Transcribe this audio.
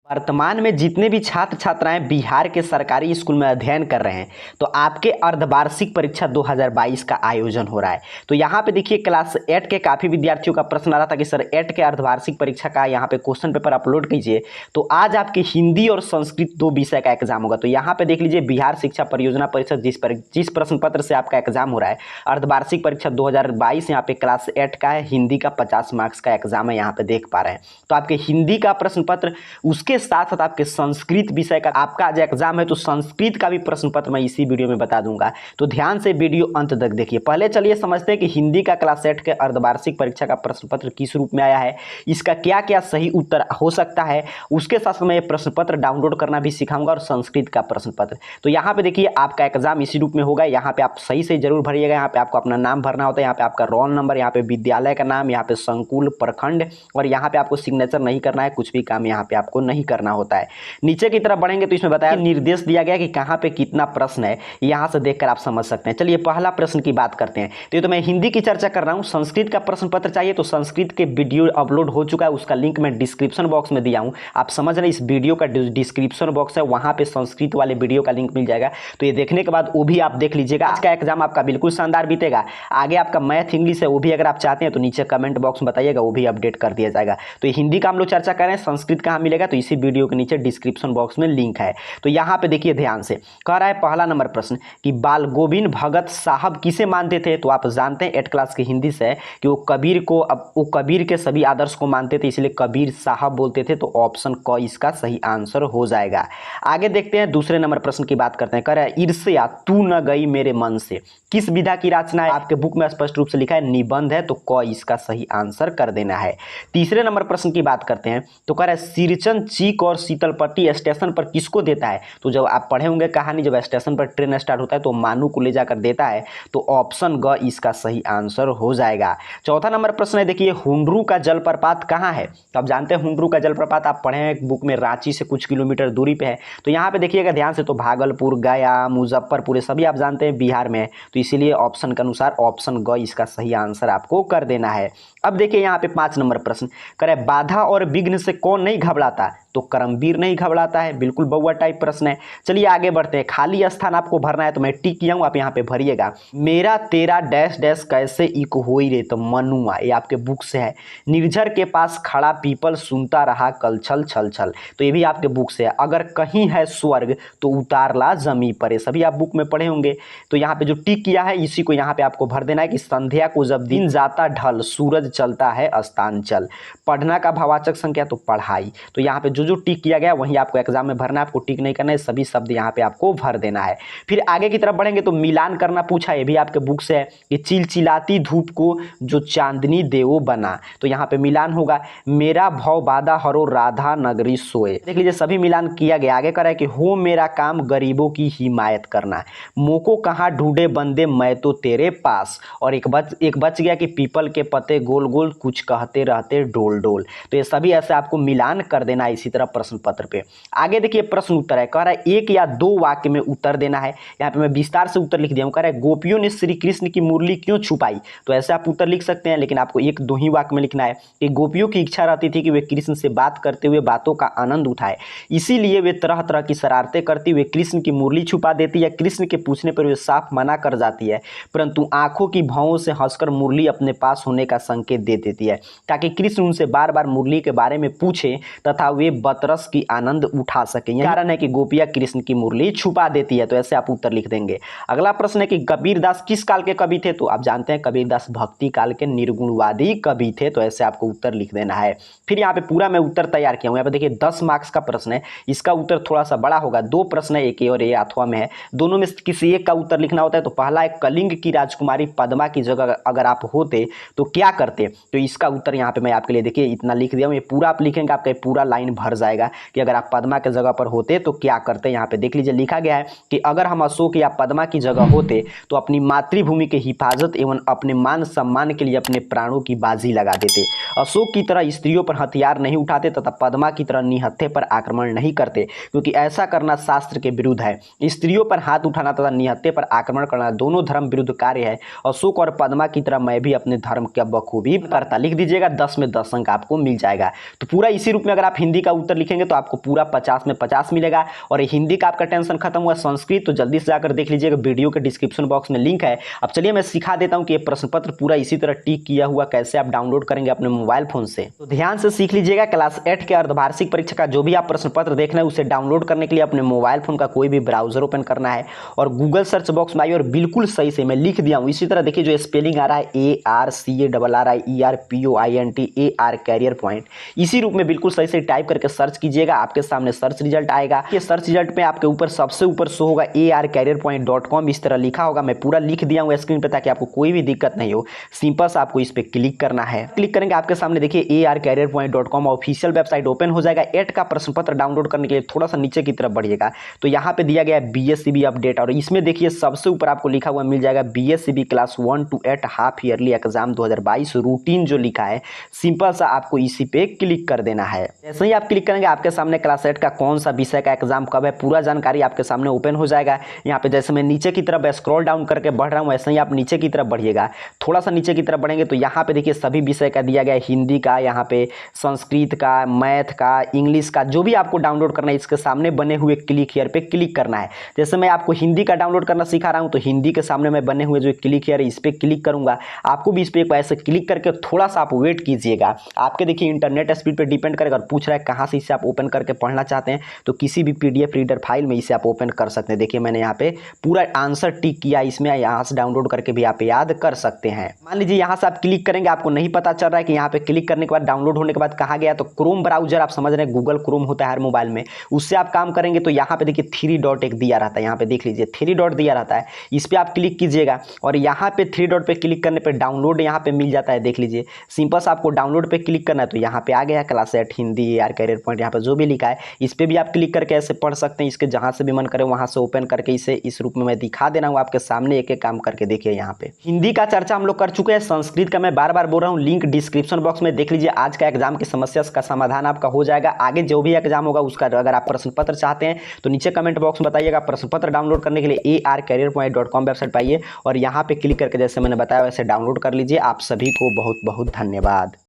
वर्तमान में जितने भी छात्र छात्राएं बिहार के सरकारी स्कूल में अध्ययन कर रहे हैं तो आपके अर्धवार्षिक परीक्षा 2022 का आयोजन हो रहा है। तो यहाँ पे देखिए क्लास 8 के काफ़ी विद्यार्थियों का प्रश्न आ रहा था कि सर 8 के अर्धवार्षिक परीक्षा का यहाँ पे क्वेश्चन पेपर अपलोड कीजिए। तो आज आपके हिंदी और संस्कृत 2 विषय का एग्जाम होगा। तो यहाँ पे देख लीजिए बिहार शिक्षा परियोजना परिषद जिस प्रश्न पत्र से आपका एग्जाम हो रहा है अर्धवार्षिक परीक्षा 2022 यहाँ पे क्लास 8 का है, हिंदी का 50 मार्क्स का एग्जाम है, यहाँ पे देख पा रहे हैं। तो आपके हिंदी का प्रश्न पत्र उसके साथ साथ आपके संस्कृत विषय का आपका आज एग्जाम है तो संस्कृत का भी प्रश्न पत्र मैं इसी वीडियो में बता दूंगा। तो ध्यान से वीडियो अंत तक देखिए। पहले चलिए समझते हैं कि हिंदी का क्लास 8 के अर्धवार्षिक परीक्षा का प्रश्न पत्र किस रूप में आया है, इसका क्या क्या सही उत्तर हो सकता है। उसके साथ मैं ये प्रश्न पत्र डाउनलोड करना भी सिखाऊंगा और संस्कृत का प्रश्न पत्र। तो यहाँ पे देखिए आपका एग्जाम इसी रूप में होगा। यहाँ पे आप सही से जरूर भरिएगा। यहाँ पे आपको अपना नाम भरना होता है, यहाँ पे आपका रोल नंबर, यहाँ पे विद्यालय का नाम, यहाँ पे संकुल, प्रखंड, और यहाँ पे आपको सिग्नेचर नहीं करना है, कुछ भी काम यहाँ पे आपको नहीं करना होता है। नीचे की तरफ बढ़ेंगे तो इसमें बताया निर्देश दिया गया कि कहाँ पे कितना प्रश्न है, यहाँ से देखकर आप समझ सकते हैं। चलिए पहला प्रश्न की बात करते हैं। तो ये तो मैं हिंदी की चर्चा कर रहा हूँ। संस्कृत का प्रश्न पत्र चाहिए तो संस्कृत के वीडियो अपलोड हो चुका है, उसका लिंक मैं डिस्क्रिप्शन बॉक्स में दिया हूँ। आप समझ रहे हैं, इस वीडियो का डिस्क्रिप्शन बॉक्स है, वहाँ पे संस्कृत वाले वीडियो का लिंक मिल जाएगा। तो ये देखने के बाद वो भी आप देख लीजिएगा। आज का एग्जाम आपका बिल्कुल शानदार बीतेगा। आगे आपका मैथ इंग्लिश है वो भी अगर आप चाहते हैं तो नीचे कमेंट बॉक्स में बताइएगा, वो भी अपडेट कर दिया जाएगा। तो हिंदी का हम लोग चर्चा कर रहे हैं, संस्कृत कहाँ मिलेगा तो इसी वीडियो के नीचे डिस्क्रिप्शन बॉक्स में लिंक है। तो यहाँ पे देखिए ध्यान से कह रहा है पहला नंबर प्रश्न कि बाल गोविंद भगत साहब किसे मानते थे। तो आप जानते हैं 8 क्लास की हिंदी से कि वो कबीर के सभी आदर्श को मानते थे, इसलिए कबीर साहब बोलते थे। तो ऑप्शन क इसका सही आंसर हो जाएगा। आगे देखते हैं दूसरे नंबर प्रश्न की बात करते हैं। कह रहा है ईर्ष्या तू न गई मेरे मन से किस विधा की रचना है। आपके बुक में स्पष्ट रूप से लिखा है निबंध है, तो क इसका सही आंसर कर देना है। तीसरे नंबर प्रश्न की बात करते हैं। तो कह रहा है सिरचन चीक और शीतलपट्टी स्टेशन पर किसको देता है। तो जब आप पढ़े होंगे कहानी, जब स्टेशन पर ट्रेन स्टार्ट होता है तो मानू को ले जाकर देता है। तो ऑप्शन ग इसका सही आंसर हो जाएगा। चौथा नंबर प्रश्न है देखिए हुंडरू का जलप्रपात कहाँ है। तो आप जानते हैं हुंडरू का जलप्रपात आप पढ़े हैं बुक में, रांची से कुछ किलोमीटर दूरी पे है। तो यहाँ पे देखिएगा ध्यान से, तो भागलपुर, गया, मुजफ्फरपुर ये सभी आप जानते हैं बिहार में है। तो इसीलिए ऑप्शन के अनुसार ऑप्शन ग इसका सही आंसर आपको कर देना है। अब देखिए यहाँ पे 5 नंबर प्रश्न करे बाधा और विघ्न से कौन नहीं घबराता। तो करमवीर नहीं घबराता है, बिल्कुल बउआ टाइप प्रश्न है। चलिए आगे बढ़ते हैं। खाली स्थान आपको भरना है तो मैं टिक किया हूं, आप यहाँ पे भरिएगा। मेरा तेरा डैश डैश कैसे इक होई रे। तो मनुआ, ये आपके बुक से है। निर्झर के पास खड़ा पीपल सुनता रहा कलछल छल छल। तो ये भी आपके बुक से है। अगर कहीं है स्वर्ग तो उतार ला जमी पर, ये सभी आप बुक में पढ़े होंगे। तो यहाँ पे जो टिक किया है इसी को यहाँ पे आपको भर देना है कि संध्या को जब दिन जाता ढल सूरज चलता है अस्तांचल। पढ़ना का भावाचक संख्या तो पढ़ाई। तो यहाँ पे जो टिक किया गया वही आपको एग्जाम में भरना है, आपको टिक नहीं करना है, सभी शब्द यहाँ पे आपको भर देना है। फिर आगे की तरफ बढ़ेंगे तो मिलान करना पूछा, ये भी आपके बुक से है कि चिलचिलाती धूप को जो चांदनी देवो बना। तो यहाँ पे मिलान होगा मेरा भव बादा हरो राधा नगरी सोए। देख लीजिए सभी मिलान किया गया। आगे कह रहा है कि हो मेरा काम गरीबों की हिमायत करना, मोको कहाँ ढूंढे बंदे मैं तो तेरे पास, और एक बच गया कि पीपल के पत्ते गोल गोल कुछ कहते रहते डोल डोल। तो ये सभी ऐसे आपको मिलान कर देना है इसी तरह प्रश्न पत्र पे। आगे देखिए प्रश्न उत्तर है। कह रहा है 1 या 2 वाक्य में उत्तर देना है। यहाँ पे मैं विस्तार से उत्तर लिख दिया हूँ। कह रहा है गोपियों ने श्री कृष्ण की मुरली क्यों छुपाई। तो ऐसे आप उत्तर लिख सकते हैं, लेकिन आपको 1-2 ही वाक्य में लिखना है कि गोपियों की इच्छा रहती थी कि वे कृष्ण से बात करते हुए बातों का आनंद उठाए, इसीलिए वे तरह तरह की शरारतें करती हुए कृष्ण की मुरली छुपा देती है। कृष्ण के पूछने पर वे साफ मना कर जाती है, परंतु आंखों की भौं से हंसकर मुरली अपने पास होने का संकेत दे देती है, ताकि कृष्ण उनसे बार बार मुरली के बारे में पूछे तथा वे बतरस की आनंद उठा सके। यही कारण है कि गोपिया कृष्ण की मुरली छुपा देती है। तो ऐसे आप उत्तर लिख देंगे। अगला प्रश्न है कि कबीरदास किस काल के कवि थे। तो आप जानते हैं कबीरदास भक्ति काल के निर्गुणवादी कवि थे। तो ऐसे आपको उत्तर लिख देना है। फिर यहाँ पे पूरा मैं उत्तर तैयार किया हूँ। यहाँ पे देखिए 10 मार्क्स का प्रश्न है, इसका उत्तर थोड़ा सा बड़ा होगा। 2 प्रश्न है, एक ए और ए अथवा में है, दोनों में किसी एक का उत्तर लिखना होता है। तो पहला है कलिंग की राजकुमारी पद्मा की जगह अगर आप होते तो क्या करते। तो इसका उत्तर यहाँ पे मैं आपके लिए देखिए इतना लिख दिया हूँ, ये पूरा आप लिखेंगे, आपका पूरा लाइन भर जाएगा कि अगर आप पद्मा के जगह पर होते तो क्या करते। यहाँ पे देख लीजिए लिखा गया है कि अगर हम अशोक या पद्मा की जगह होते तो अपनी मातृभूमि के हिफाजत एवं अपने मान सम्मान के लिए अपने प्राणों की बाजी लगा देते। अशोक की तरह स्त्रियों पर हथियार नहीं उठाते तथा पद्मा की तरह निहत्थे पर आक्रमण नहीं करते, क्योंकि ऐसा करना शास्त्र के विरुद्ध है। स्त्रियों पर हाथ उठाना तथा निहत्थे पर आक्रमण करना दोनों धर्म विरुद्ध कार्य है। अशोक और पद्मा की तरह मैं भी अपने धर्म का बखूबी करता। लिख दीजिएगा, 10 में 10 अंक आपको मिल जाएगा। तो पूरा इसी रूप में अगर आप हिंदी का उत्तर लिखेंगे तो आपको पूरा 50 में 50 मिलेगा। और हिंदी का आपका टेंशन खत्म हुआ। संस्कृत तो जल्दी से जाकर देख लीजिएगा, वीडियो के डिस्क्रिप्शन बॉक्स में लिंक है। अब चलिए मैं सिखा देता हूं कि ये प्रश्न पत्र पूरा इसी तरह टिक किया हुआ कैसे आप डाउनलोड करेंगे अपने मोबाइल फोन से। तो ध्यान से सीख लीजिएगा। क्लास 8 के अर्धवार्षिक परीक्षा का जो भी आप प्रश्न पत्र देख रहे हैं उसे डाउनलोड करने के लिए अपने मोबाइल फोन का कोई भी ब्राउजर ओपन करना है और गूगल सर्च बॉक्स में आइए और बिल्कुल सही से मैं लिख दिया हूं। इसी तरह देखिए जो स्पेलिंग आ रहा है ARCARRIERPOINT कैरियर पॉइंट, इसी रूप में बिल्कुल सही से टाइप करके सर्च कीजिएगा। आपके सामने सर्च रिजल्ट आएगा। ये सर्च रिजल्ट में आपके ऊपर सबसे ऊपर शो होगा ARCareerpoint.com, इस तरह लिखा होगा। मैं पूरा लिख दिया हूँ स्क्रीन पे ताकि आपको कोई भी दिक्कत नहीं हो। सिंपल से आपको इस पे क्लिक करना है। क्लिक करेंगे आपके सामने देखिए ARCareerpoint.com ऑफिशियल वेबसाइट ओपन हो जाएगा। 8 का प्रश्न पत्र डाउनलोड करने के लिए थोड़ा सा नीचे की तरफ बढ़िएगा तो यहाँ पे दिया गया है BSCB अपडेट और इसमें देखिए सबसे ऊपर आपको लिखा हुआ मिल जाएगा BSCB class 1 to 8 half yearly exam 2022 routine जो लिखा है। सिंपल सा आपको इसी पे क्लिक कर देना है। जैसे ही आप क्लिक करेंगे आपके सामने क्लास 8 का कौन सा विषय का एग्जाम कब है पूरा जानकारी आपके सामने ओपन हो जाएगा। यहाँ पे जैसे मैं नीचे की तरफ स्क्रॉल डाउन करके बढ़ रहा हूँ वैसे ही आप नीचे की तरफ बढ़िएगा। थोड़ा सा नीचे की तरफ बढ़ेंगे तो यहाँ पे देखिए सभी विषय का दिया गया है, हिंदी का, यहाँ पे संस्कृत का, मैथ का, इंग्लिश का, जो भी आपको डाउनलोड करना है इसके सामने बने हुए क्लिक हियर पे क्लिक करना है। जैसे मैं आपको हिंदी का डाउनलोड करना सिखा रहा हूँ तो हिंदी के सामने मैं बने हुए जो क्लिक हियर है इस पर क्लिक करूंगा। आपको भी इस पर एक ऐसे क्लिक करके थोड़ा सा आप वेट कीजिएगा। आपके देखिए इंटरनेट स्पीड पे डिपेंड करेगा और पूछ रहा है कहाँ से इसे आप ओपन करके पढ़ना चाहते हैं तो किसी भी PDF रीडर फाइल में इसे आप ओपन कर सकते हैं। देखिए मैंने यहाँ पे पूरा आंसर टिक किया, इसमें यहाँ से डाउनलोड करके भी आप याद कर सकते हैं। मान लीजिए यहाँ से आप क्लिक करेंगे, आपको नहीं पता चल रहा है कि यहाँ पे क्लिक करने के बाद डाउनलोड होने के बाद कहाँ गया, तो क्रोम ब्राउजर आप समझ रहे हैं गूगल क्रोम होता है हर मोबाइल में, उससे आप काम करेंगे तो यहाँ पे देखिए 3 डॉट एक दिया रहता है। यहाँ पे देख लीजिए 3 डॉट दिया रहता है, इस पर आप क्लिक कीजिएगा और यहाँ पे 3 डॉट पे क्लिक करने पे डाउनलोड यहाँ पे मिल जाता है। देख लीजिए सिंपल से आपको डाउनलोड पे क्लिक करना है तो यहाँ पे आ गया क्लास 8 हिंदी ARCareerpoint, यहाँ पे जो भी लिखा है इस पे भी आप क्लिक करके ऐसे पढ़ सकते हैं। इसके जहाँ से भी मन करे वहाँ से ओपन करके इसे इस रूप में मैं दिखा देना हूँ आपके सामने एक एक काम करके। देखिए यहाँ पे हिंदी का चर्चा हम लोग कर चुके हैं, संस्कृत का मैं बार बार बोल रहा हूँ, लिंक डिस्क्रिप्शन बॉक्स में देख लीजिए। आज का एग्जाम की समस्या का समाधान आपका हो जाएगा। आगे जो भी एग्जाम होगा उसका अगर आप प्रश्न पत्र चाहते हैं तो नीचे कमेंट बॉक्स में बताइएगा। प्रश्न पत्र डाउनलोड करने के लिए ARCareerpoint.com वेबसाइट पाइए और यहाँ पे क्लिक करके जैसे मैंने बताया वैसे डाउनलोड कर लीजिए। आप सभी को बहुत बहुत धन्यवाद।